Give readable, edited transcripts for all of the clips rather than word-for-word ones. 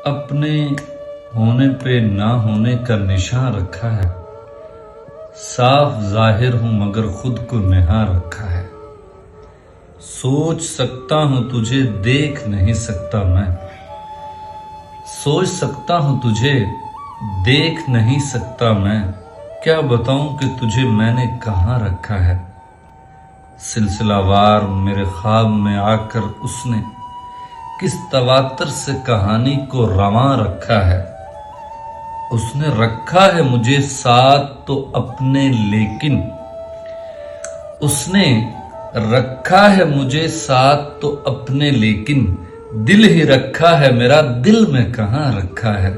अपने होने पे ना होने का निशान रखा है। साफ जाहिर हूं मगर खुद को निहार रखा है। सोच सकता हूं तुझे देख नहीं सकता मैं। सोच सकता हूं तुझे देख नहीं सकता मैं। क्या बताऊं कि तुझे मैंने कहां रखा है। सिलसिलावार मेरे ख्वाब में आकर उसने किस तवातर से कहानी को रवां रखा है। उसने रखा है मुझे साथ तो अपने लेकिन उसने रखा है मुझे साथ तो अपने लेकिन दिल ही रखा है मेरा, दिल में कहां रखा है।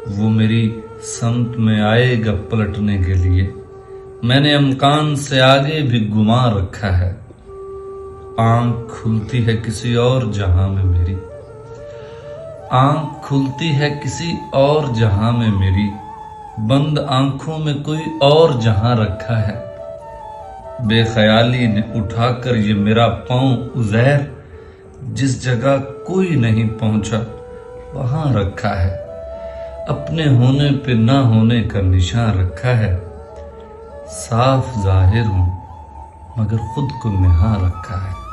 वो मेरी समत में आएगा पलटने के लिए। मैंने अमकान से आगे भी गुमा रखा है। आंख खुलती है किसी और जहां में मेरी। आंख खुलती है किसी और जहां में मेरी। बंद आंखों में कोई और जहां रखा है। बेख्याली ने उठाकर ये मेरा पांव उज़ैर जिस जगह कोई नहीं पहुंचा वहां रखा है। अपने होने पे ना होने का निशान रखा है। साफ जाहिर हूं मगर खुद को निहार रखा है।